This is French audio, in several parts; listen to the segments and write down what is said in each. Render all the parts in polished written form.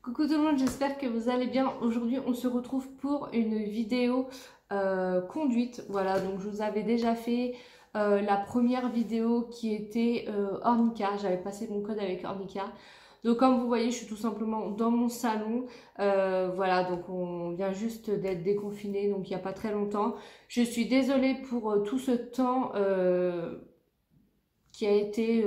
Coucou tout le monde, j'espère que vous allez bien. Aujourd'hui, on se retrouve pour une vidéo conduite. Voilà, donc je vous avais déjà fait la première vidéo qui était Ornica. J'avais passé mon code avec Ornica. Donc comme vous voyez, je suis tout simplement dans mon salon. Voilà, donc on vient juste d'être déconfiné, donc il n'y a pas très longtemps. Je suis désolée pour tout ce temps qui a été...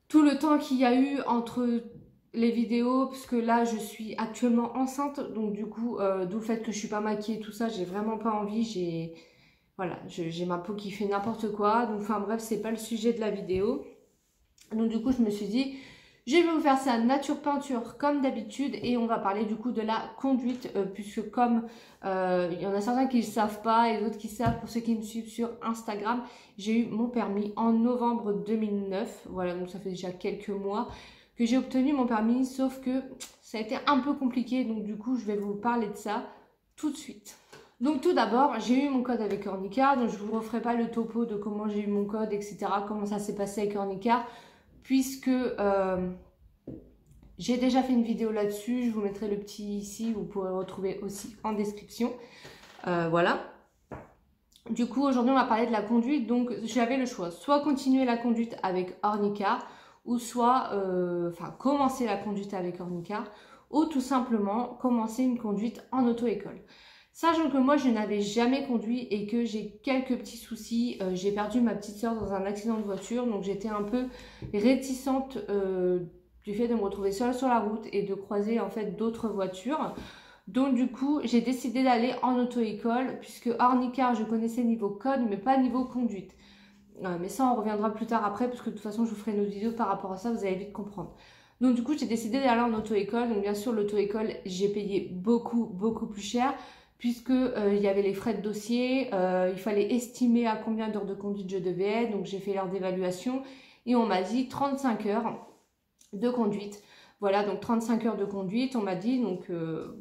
tout le temps qu'il y a eu entre les vidéos, parce que là je suis actuellement enceinte, donc du coup d'où le fait que je suis pas maquillée, tout ça, j'ai vraiment pas envie, j'ai ma peau qui fait n'importe quoi, donc enfin bref, c'est pas le sujet de la vidéo. Donc du coup je me suis dit, je vais vous faire ça nature peinture comme d'habitude, et on va parler du coup de la conduite, puisque comme il y en a certains qui ne savent pas et d'autres qui savent, pour ceux qui me suivent sur Instagram, j'ai eu mon permis en novembre 2009, voilà, donc ça fait déjà quelques mois que j'ai obtenu mon permis, sauf que ça a été un peu compliqué, donc du coup je vais vous parler de ça tout de suite. Donc tout d'abord, j'ai eu mon code avec Ornica, donc je ne vous referai pas le topo de comment j'ai eu mon code, etc., comment ça s'est passé avec Ornica, puisque j'ai déjà fait une vidéo là-dessus, je vous mettrai le petit ici, vous pourrez retrouver aussi en description. Voilà. Du coup, aujourd'hui, on va parler de la conduite, donc j'avais le choix, soit continuer la conduite avec Ornica, ou soit commencer la conduite avec Ornica, ou tout simplement commencer une conduite en auto-école. Sachant que moi je n'avais jamais conduit et que j'ai quelques petits soucis, j'ai perdu ma petite soeur dans un accident de voiture, donc j'étais un peu réticente du fait de me retrouver seule sur la route et de croiser en fait d'autres voitures. Donc du coup j'ai décidé d'aller en auto-école, puisque Ornica je connaissais niveau code mais pas niveau conduite. Mais ça on reviendra plus tard après, parce que de toute façon je vous ferai une autre vidéo par rapport à ça, vous allez vite comprendre. Donc du coup j'ai décidé d'aller en auto-école. Donc bien sûr l'auto-école j'ai payé beaucoup plus cher, puisque il y avait les frais de dossier, il fallait estimer à combien d'heures de conduite je devais être. Donc j'ai fait l'heure d'évaluation et on m'a dit 35 heures de conduite. Voilà, donc 35 heures de conduite, on m'a dit. Donc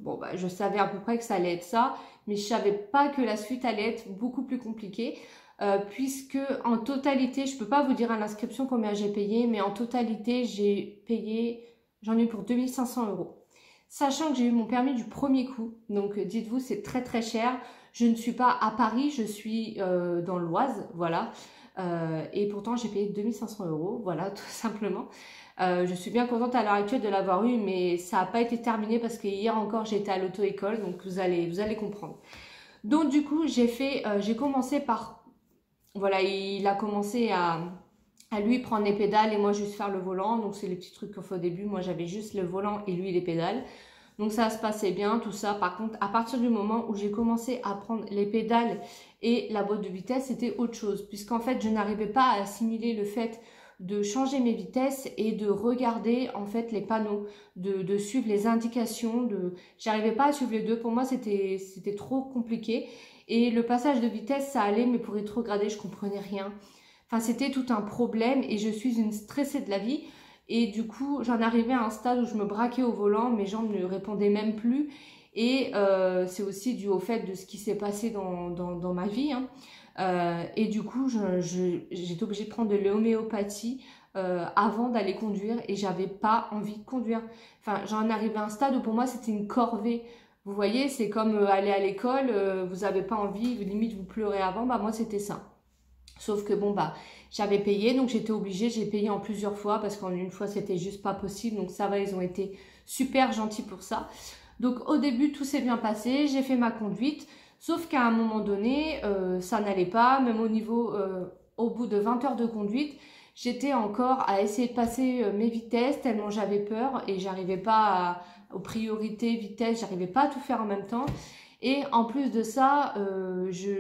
bon bah je savais à peu près que ça allait être ça, mais je savais pas que la suite allait être beaucoup plus compliquée. Puisque en totalité, je peux pas vous dire à l'inscription combien j'ai payé, mais en totalité j'ai payé, j'en ai eu pour 2500 €. Sachant que j'ai eu mon permis du premier coup, donc dites-vous c'est très cher. Je ne suis pas à Paris, je suis dans l'Oise, voilà, et pourtant j'ai payé 2500 €, voilà, tout simplement. Je suis bien contente à l'heure actuelle de l'avoir eu, mais ça n'a pas été terminé parce que hier encore j'étais à l'auto-école, donc vous allez comprendre. Donc du coup j'ai commencé par, voilà, il a commencé à lui prendre les pédales et moi juste faire le volant. Donc c'est les petits trucs qu'on fait au début. Moi j'avais juste le volant et lui les pédales. Donc ça se passait bien, tout ça. Par contre, à partir du moment où j'ai commencé à prendre les pédales et la boîte de vitesse, c'était autre chose. Puisqu'en fait, je n'arrivais pas à assimiler le fait de changer mes vitesses et de regarder en fait les panneaux, de suivre les indications. J'arrivais pas à suivre les deux. Pour moi, c'était trop compliqué. Et le passage de vitesse, ça allait, mais pour rétrograder, je comprenais rien. Enfin, c'était tout un problème et je suis une stressée de la vie. Et du coup, j'en arrivais à un stade où je me braquais au volant, mes jambes ne répondaient même plus. Et c'est aussi dû au fait de ce qui s'est passé dans ma vie, hein. Et du coup, j'étais obligée de prendre de l'homéopathie avant d'aller conduire, et j'avais pas envie de conduire. Enfin, j'en arrivais à un stade où pour moi, c'était une corvée. Vous voyez, c'est comme aller à l'école, vous n'avez pas envie, limite vous pleurez avant, bah moi c'était ça. Sauf que bon bah j'avais payé, donc j'étais obligée, j'ai payé en plusieurs fois parce qu'en une fois c'était juste pas possible, donc ça va, ils ont été super gentils pour ça. Donc au début tout s'est bien passé, j'ai fait ma conduite, sauf qu'à un moment donné ça n'allait pas, même au niveau, au bout de 20 heures de conduite, j'étais encore à essayer de passer mes vitesses tellement j'avais peur et j'arrivais pas aux priorités, vitesse, j'arrivais pas à tout faire en même temps. Et en plus de ça,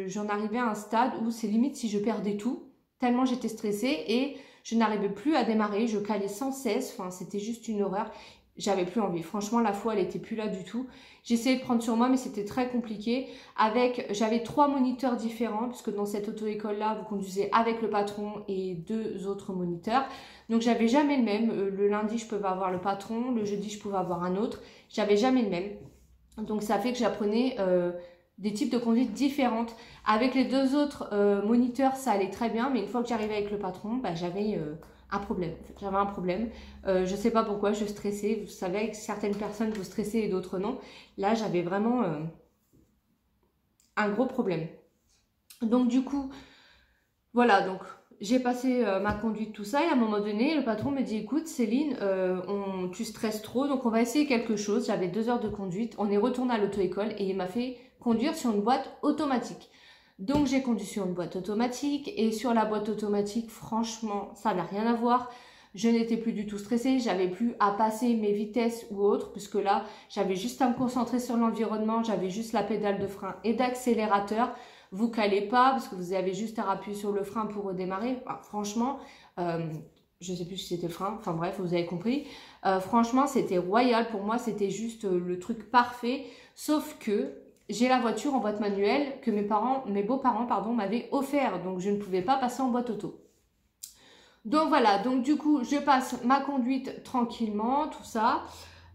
j'en arrivais à un stade où c'est limite si je perdais tout, tellement j'étais stressée et je n'arrivais plus à démarrer, je calais sans cesse, enfin c'était juste une horreur. J'avais plus envie, franchement la foi elle était plus là du tout. J'essayais de prendre sur moi mais c'était très compliqué. J'avais 3 moniteurs différents, puisque dans cette auto-école là vous conduisez avec le patron et 2 autres moniteurs. Donc j'avais jamais le même, le lundi je pouvais avoir le patron, le jeudi je pouvais avoir un autre, j'avais jamais le même. Donc ça fait que j'apprenais des types de conduite différentes. Avec les 2 autres moniteurs ça allait très bien, mais une fois que j'arrivais avec le patron, bah, j'avais un problème. En fait. J'avais un problème. Je sais pas pourquoi, je stressais. Vous savez, avec certaines personnes, vous stressez et d'autres non. Là, j'avais vraiment un gros problème. Donc du coup, voilà, donc j'ai passé ma conduite, tout ça, et à un moment donné, le patron me dit, écoute Céline, tu stresses trop, donc on va essayer quelque chose. J'avais 2 heures de conduite, on est retourné à l'auto-école et il m'a fait conduire sur une boîte automatique. Donc j'ai conduit sur une boîte automatique, et sur la boîte automatique, franchement, ça n'a rien à voir. Je n'étais plus du tout stressée, j'avais plus à passer mes vitesses ou autres, puisque là, j'avais juste à me concentrer sur l'environnement, j'avais juste la pédale de frein et d'accélérateur. Vous calez pas parce que vous avez juste à appuyer sur le frein pour redémarrer. Enfin, franchement, je sais plus si c'était le frein. Enfin bref, vous avez compris. Franchement, c'était royal pour moi. C'était juste le truc parfait. Sauf que j'ai la voiture en boîte manuelle que mes beaux-parents, pardon, m'avaient offert. Donc je ne pouvais pas passer en boîte auto. Donc voilà. Donc du coup, je passe ma conduite tranquillement, tout ça.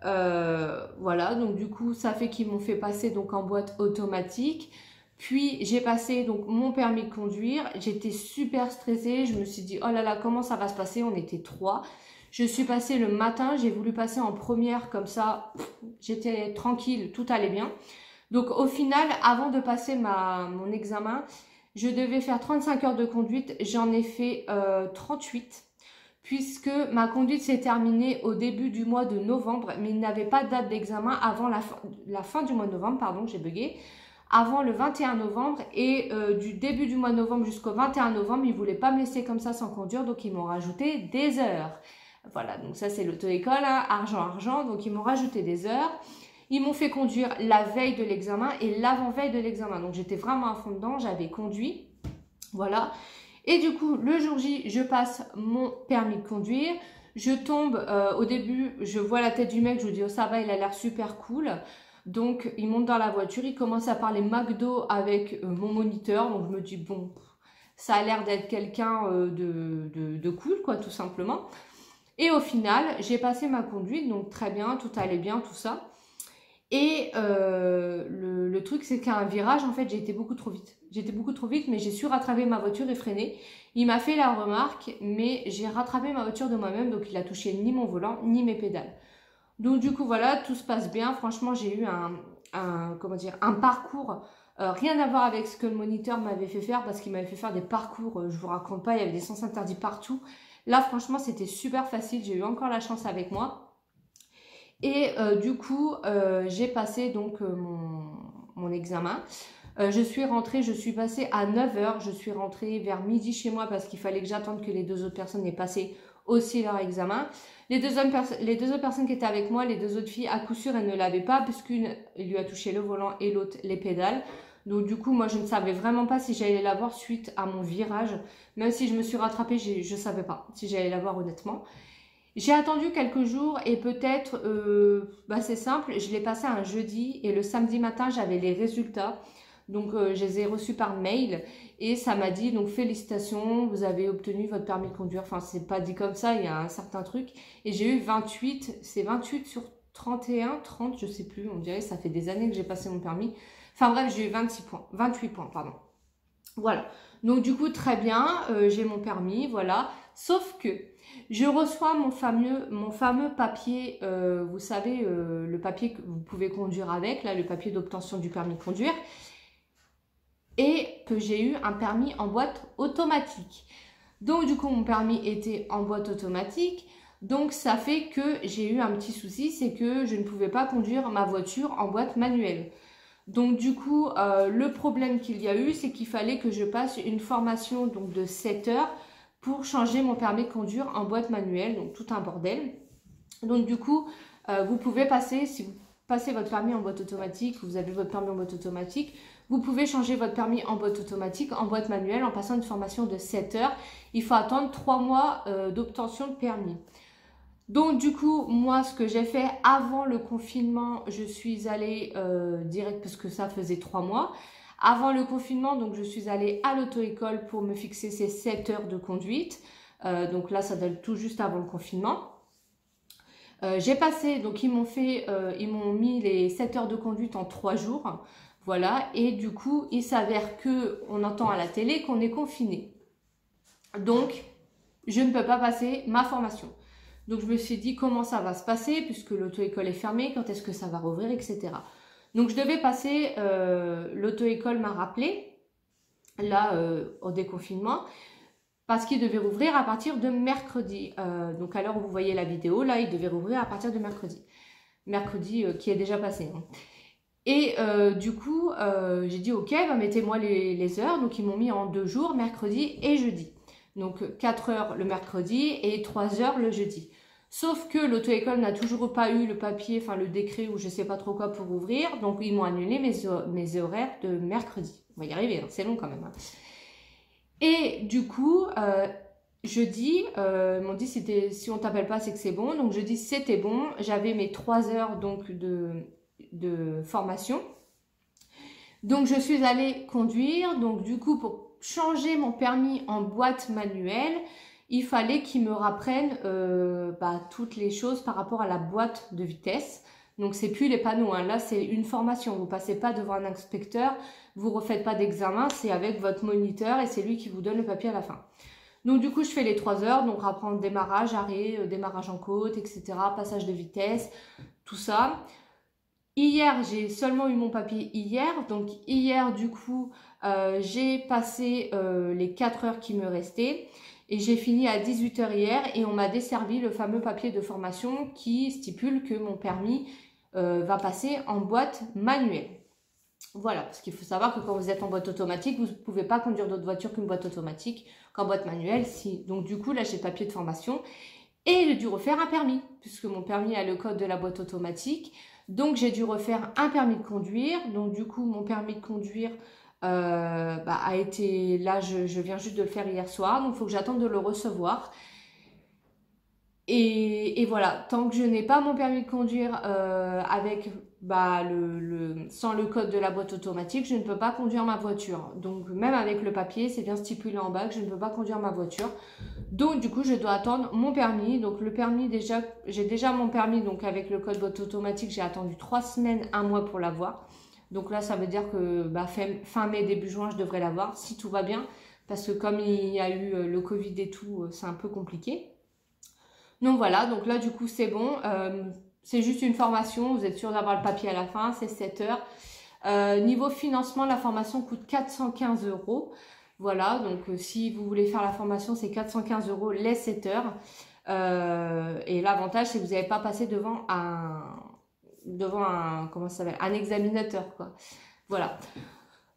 Voilà. Donc du coup, ça fait qu'ils m'ont fait passer donc en boîte automatique. Puis j'ai passé donc mon permis de conduire, j'étais super stressée, je me suis dit oh là là comment ça va se passer, on était 3. Je suis passée le matin, j'ai voulu passer en première comme ça, j'étais tranquille, tout allait bien. Donc au final, avant de passer mon examen, je devais faire 35 heures de conduite, j'en ai fait 38. Puisque ma conduite s'est terminée au début du mois de novembre, mais il n'avait pas de date d'examen avant la fin du mois de novembre, pardon, j'ai bugué. Avant le 21 novembre et du début du mois de novembre jusqu'au 21 novembre, ils ne voulaient pas me laisser comme ça sans conduire, donc ils m'ont rajouté des heures. Voilà, donc ça c'est l'auto-école, hein, argent, donc ils m'ont rajouté des heures. Ils m'ont fait conduire la veille de l'examen et l'avant-veille de l'examen, donc j'étais vraiment à fond dedans, j'avais conduit, voilà. Et du coup, le jour J, je passe mon permis de conduire. Je tombe, au début, je vois la tête du mec, je me dis oh ça va, il a l'air super cool. Donc, il monte dans la voiture, il commence à parler McDo avec mon moniteur. Donc, je me dis, bon, ça a l'air d'être quelqu'un de cool, quoi, tout simplement. Et au final, j'ai passé ma conduite, donc très bien, tout allait bien, tout ça. Et le truc, c'est qu'à un virage, en fait, j'ai été beaucoup trop vite. J'étais beaucoup trop vite, mais j'ai su rattraper ma voiture et freiner. Il m'a fait la remarque, mais j'ai rattrapé ma voiture de moi-même, donc il a touché ni mon volant, ni mes pédales. Donc du coup voilà, tout se passe bien. Franchement, j'ai eu un parcours rien à voir avec ce que le moniteur m'avait fait faire, parce qu'il m'avait fait faire des parcours, je vous raconte pas, il y avait des sens interdits partout. Là franchement, c'était super facile, j'ai eu encore la chance avec moi. Et du coup, j'ai passé donc mon examen. Je suis passée à 9 h, je suis rentrée vers midi chez moi parce qu'il fallait que j'attende que les 2 autres personnes aient passé aussi leur examen. Les deux autres personnes qui étaient avec moi, les 2 autres filles, à coup sûr, elles ne l'avaient pas, puisqu'une lui a touché le volant et l'autre les pédales. Donc du coup, moi, je ne savais vraiment pas si j'allais l'avoir suite à mon virage. Même si je me suis rattrapée, je ne savais pas si j'allais l'avoir honnêtement. J'ai attendu quelques jours et peut-être, c'est simple, je l'ai passé un jeudi et le samedi matin, j'avais les résultats. Donc, je les ai reçus par mail et ça m'a dit, donc félicitations, vous avez obtenu votre permis de conduire. Enfin, c'est pas dit comme ça, il y a un certain truc. Et j'ai eu 28, c'est 28 sur 31, 30, je sais plus, on dirait, ça fait des années que j'ai passé mon permis. Enfin bref, j'ai eu 28 points, pardon. Voilà, donc du coup, très bien, j'ai mon permis, voilà. Sauf que je reçois mon fameux papier, vous savez, le papier que vous pouvez conduire avec, là, le papier d'obtention du permis de conduire. Et que j'ai eu un permis en boîte automatique. Donc du coup, mon permis était en boîte automatique. Donc ça fait que j'ai eu un petit souci, c'est que je ne pouvais pas conduire ma voiture en boîte manuelle. Donc du coup, le problème qu'il y a eu, c'est qu'il fallait que je passe une formation donc, de 7 heures pour changer mon permis de conduire en boîte manuelle. Donc tout un bordel. Donc du coup, vous pouvez passer, si vous passez votre permis en boîte automatique, vous avez votre permis en boîte automatique, vous pouvez changer votre permis en boîte automatique, en boîte manuelle, en passant une formation de 7 heures. Il faut attendre 3 mois d'obtention de permis. Donc du coup, moi, ce que j'ai fait avant le confinement, je suis allée direct, parce que ça faisait 3 mois. Avant le confinement, donc je suis allée à l'auto-école pour me fixer ces 7 heures de conduite. Donc là, ça donne tout juste avant le confinement. J'ai passé, donc ils m'ont mis les 7 heures de conduite en 3 jours. Voilà, et du coup, il s'avère qu'on entend à la télé qu'on est confiné. Donc, je ne peux pas passer ma formation. Donc je me suis dit comment ça va se passer puisque l'auto-école est fermée, quand est-ce que ça va rouvrir, etc. Donc je devais passer, l'auto-école m'a rappelé, là au déconfinement, parce qu'il devait rouvrir à partir de mercredi. Donc à l'heure où vous voyez la vidéo, là il devait rouvrir à partir de mercredi. Mercredi qui est déjà passé. Hein. Et du coup, j'ai dit ok, bah, mettez-moi les heures. Donc ils m'ont mis en 2 jours, mercredi et jeudi. Donc 4 heures le mercredi et 3 heures le jeudi. Sauf que l'auto-école n'a toujours pas eu le papier, enfin le décret ou je sais pas trop quoi pour ouvrir. Donc ils m'ont annulé mes horaires de mercredi. On va y arriver, hein, c'est long quand même. Hein. Et du coup, jeudi, ils m'ont dit si on t'appelle pas c'est que c'est bon. Donc jeudi c'était bon. J'avais mes 3 heures donc de formation. Donc je suis allée conduire. Donc du coup pour changer mon permis en boîte manuelle, il fallait qu'ils me rapprennent toutes les choses par rapport à la boîte de vitesse. Donc c'est plus les panneaux, hein. Là c'est une formation, vous passez pas devant un inspecteur, vous refaites pas d'examen, c'est avec votre moniteur et c'est lui qui vous donne le papier à la fin. Donc du coup je fais les 3 heures, donc apprendre démarrage, arrêt, démarrage en côte, etc., passage de vitesse, tout ça. Hier, j'ai seulement eu mon papier hier. Donc hier, du coup, j'ai passé les 4 heures qui me restaient. Et j'ai fini à 18 h hier. Et on m'a desservi le fameux papier de formation qui stipule que mon permis va passer en boîte manuelle. Voilà, parce qu'il faut savoir que quand vous êtes en boîte automatique, vous ne pouvez pas conduire d'autres voitures qu'une boîte automatique qu'en boîte manuelle. Si. Donc du coup, là, j'ai le papier de formation. Et j'ai dû refaire un permis, puisque mon permis a le code de la boîte automatique. Donc, j'ai dû refaire un permis de conduire. Donc, du coup, mon permis de conduire a été... Là, je viens juste de le faire hier soir. Donc, il faut que j'attende de le recevoir. Et voilà, tant que je n'ai pas mon permis de conduire avec sans le code de la boîte automatique, je ne peux pas conduire ma voiture. Donc, même avec le papier, c'est bien stipulé en bas que je ne peux pas conduire ma voiture. Donc du coup je dois attendre mon permis. Donc le permis j'ai déjà mon permis, donc avec le code boîte automatique j'ai attendu 3 semaines, 1 mois pour l'avoir. Donc là ça veut dire que fin mai, début juin je devrais l'avoir si tout va bien. Parce que comme il y a eu le Covid et tout, c'est un peu compliqué. Donc voilà, donc là du coup c'est bon. C'est juste une formation, vous êtes sûr d'avoir le papier à la fin, c'est 7 heures. Niveau financement, la formation coûte 415 €. Voilà, donc si vous voulez faire la formation, c'est 415 € les 7 heures. Et l'avantage, c'est que vous n'avez pas passé devant comment ça s'appelle, un examinateur, quoi. Voilà.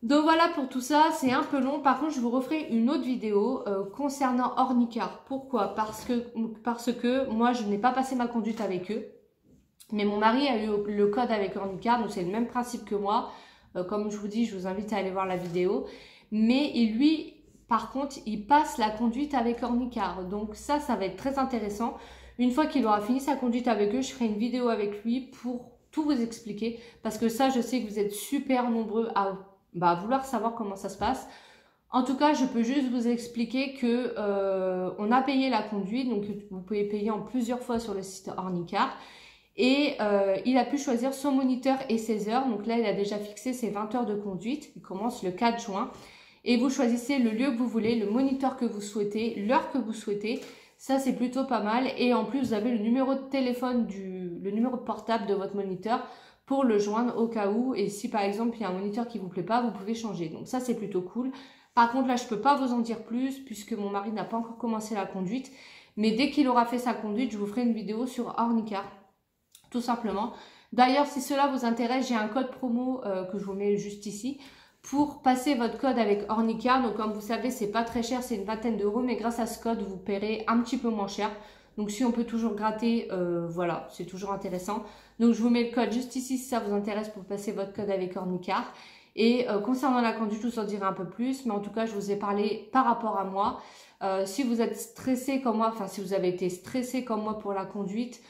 Donc voilà pour tout ça, c'est un peu long. Par contre, je vous referai une autre vidéo concernant Ornicar. Pourquoi? Parce que moi, je n'ai pas passé ma conduite avec eux. Mais mon mari a eu le code avec Ornicar, donc c'est le même principe que moi. Comme je vous dis, je vous invite à aller voir la vidéo. Mais lui, par contre, il passe la conduite avec Ornicar. Donc ça va être très intéressant. Une fois qu'il aura fini sa conduite avec eux, je ferai une vidéo avec lui pour tout vous expliquer. Parce que ça, je sais que vous êtes super nombreux à vouloir savoir comment ça se passe. En tout cas, je peux juste vous expliquer que on a payé la conduite. Donc vous pouvez payer en plusieurs fois sur le site Ornicar. Et il a pu choisir son moniteur et ses heures. Donc là, il a déjà fixé ses 20 heures de conduite. Il commence le 4 juin. Et vous choisissez le lieu que vous voulez, le moniteur que vous souhaitez, l'heure que vous souhaitez. Ça, c'est plutôt pas mal. Et en plus, vous avez le numéro de téléphone, le numéro de portable de votre moniteur pour le joindre au cas où. Et si par exemple, il y a un moniteur qui vous plaît pas, vous pouvez changer. Donc ça, c'est plutôt cool. Par contre, là, je peux pas vous en dire plus puisque mon mari n'a pas encore commencé la conduite. Mais dès qu'il aura fait sa conduite, je vous ferai une vidéo sur Ornicar. Tout simplement. D'ailleurs, si cela vous intéresse, j'ai un code promo que je vous mets juste ici pour passer votre code avec Ornicar. Donc, comme vous savez, c'est pas très cher, c'est une vingtaine d'euros, mais grâce à ce code, vous paierez un petit peu moins cher. Donc, si on peut toujours gratter, voilà, c'est toujours intéressant. Donc, je vous mets le code juste ici si ça vous intéresse pour passer votre code avec Ornicar. Et concernant la conduite, je vous en dirai un peu plus, mais en tout cas, je vous ai parlé par rapport à moi. Si vous êtes stressé comme moi, enfin, si vous avez été stressé comme moi pour la conduite,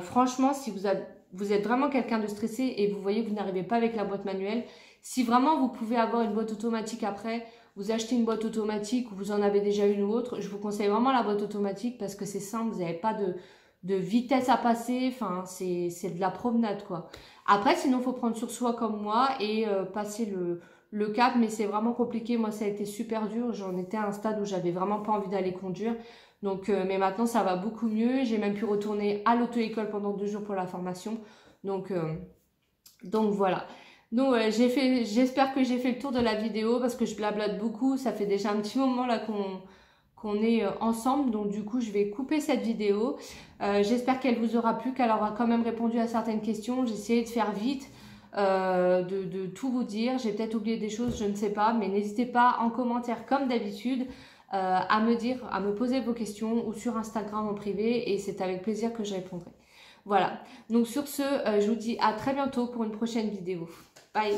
franchement, si vous êtes vraiment quelqu'un de stressé et vous voyez que vous n'arrivez pas avec la boîte manuelle, si vraiment vous pouvez avoir une boîte automatique après, vous achetez une boîte automatique ou vous en avez déjà une ou autre, je vous conseille vraiment la boîte automatique parce que c'est simple, vous n'avez pas de vitesse à passer, enfin c'est de la promenade quoi. Après sinon il faut prendre sur soi comme moi et passer le cap, mais c'est vraiment compliqué. Moi ça a été super dur, j'en étais à un stade où j'avais vraiment pas envie d'aller conduire. Donc, mais maintenant, ça va beaucoup mieux. J'ai même pu retourner à l'auto-école pendant 2 jours pour la formation. Donc voilà. Donc j'espère que j'ai fait le tour de la vidéo parce que je blablote beaucoup. Ça fait déjà un petit moment là qu'on est ensemble. Donc du coup, je vais couper cette vidéo. J'espère qu'elle vous aura plu, qu'elle aura quand même répondu à certaines questions. J'ai essayé de faire vite, de tout vous dire. J'ai peut-être oublié des choses, je ne sais pas. Mais n'hésitez pas en commentaire comme d'habitude à me poser vos questions ou sur Instagram en privé. Et c'est avec plaisir que je répondrai. Voilà, donc sur ce, je vous dis à très bientôt pour une prochaine vidéo. Bye!